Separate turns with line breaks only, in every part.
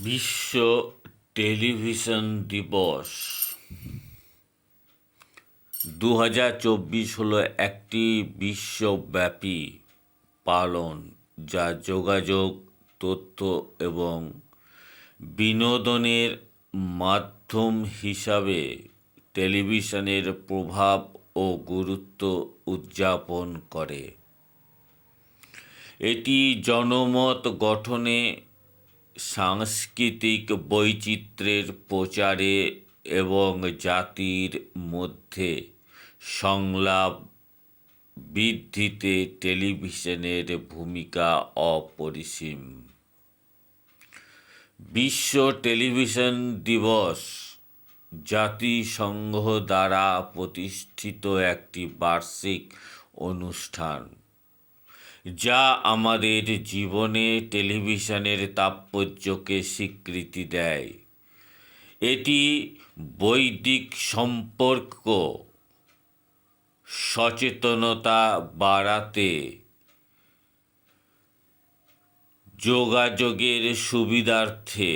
বিশ্ব টেলিভিশন দিবস 2024 হলো একটি বিশ্বব্যাপী পালন যা যোগাযোগ, তথ্য এবং বিনোদনের মাধ্যম হিসাবে টেলিভিশনের প্রভাব ও গুরুত্ব উদযাপন করে। এটি জনমত গঠনে, সাংস্কৃতিক বৈচিত্র্যের প্রচারে এবং জাতির মধ্যে সংলাপ বৃদ্ধিতে টেলিভিশনের ভূমিকা অপরিসীম। বিশ্ব টেলিভিশন দিবস জাতিসংঘ দ্বারা প্রতিষ্ঠিত একটি বার্ষিক অনুষ্ঠান যা আমাদের জীবনে টেলিভিশনের তাৎপর্যকে স্বীকৃতি দেয়। এটি বৈশ্বিক সম্পর্ক, সচেতনতা বাড়াতে, যোগাযোগের সুবিধার্থে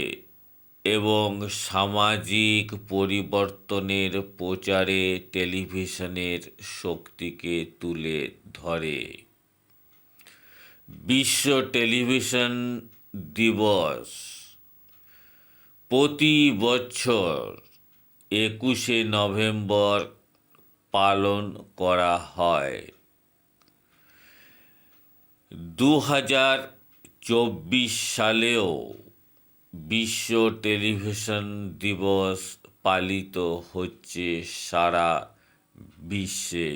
এবং সামাজিক পরিবর্তনের প্রচারে টেলিভিশনের শক্তিকে তুলে ধরে। বিশ্ব টেলিভিশন দিবস প্রতি বছর 21শে নভেম্বর পালন করা হয়। 2024 সালেও বিশ্ব টেলিভিশন দিবস পালিত হচ্ছে সারা বিশ্বে।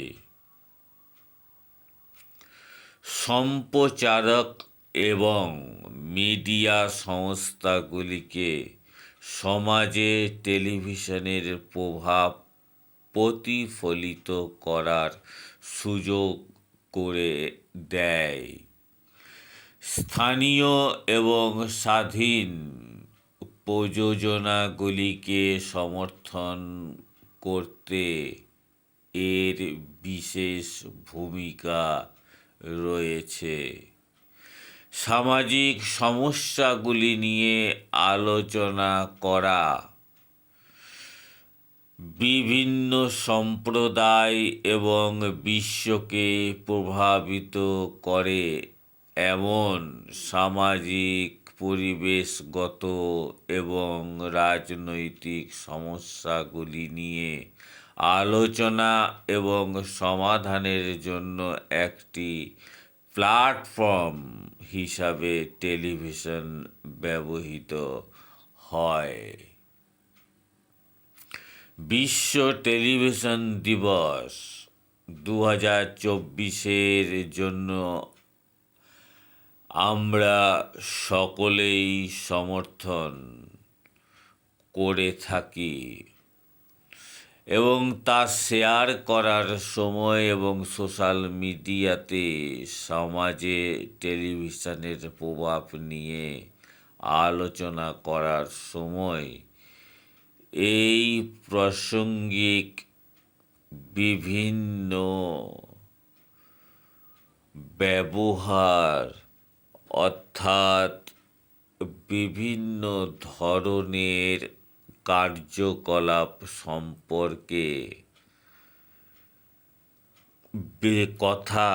সম্প্রচারক এবং মিডিয়া সংস্থাগুলিকে সমাজে টেলিভিশনের প্রভাব প্রতিফলিত করার সুযোগ করে দেয়। স্থানীয় এবং স্বাধীন প্রযোজনাগুলিকে সমর্থন করতে এর বিশেষ ভূমিকা রয়েছে। সামাজিক সমস্যাগুলি নিয়ে আলোচনা করা, বিভিন্ন সম্প্রদায় এবং বিশ্বকে প্রভাবিত করে এমন সামাজিক, পরিবেশগত এবং রাজনৈতিক সমস্যাগুলি নিয়ে আলোচনা এবং সমাধানের জন্য একটি প্ল্যাটফর্ম হিসাবে টেলিভিশন ব্যবহৃত হয়। বিশ্ব টেলিভিশন দিবস 2024-এর জন্য আমরা সকলেই সমর্থন করে থাকি এবং তা শেয়ার করার সময় এবং সোশ্যাল মিডিয়াতে সমাজে টেলিভিশনের প্রভাব নিয়ে আলোচনা করার সময় এই প্রাসঙ্গিক বিভিন্ন ব্যবহার অর্থাৎ বিভিন্ন ধরনের কার্যকলাপ সম্পর্কে কথা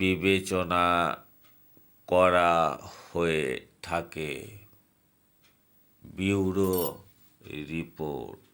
বিবেচনা করা হয়ে থাকে। Bureau report.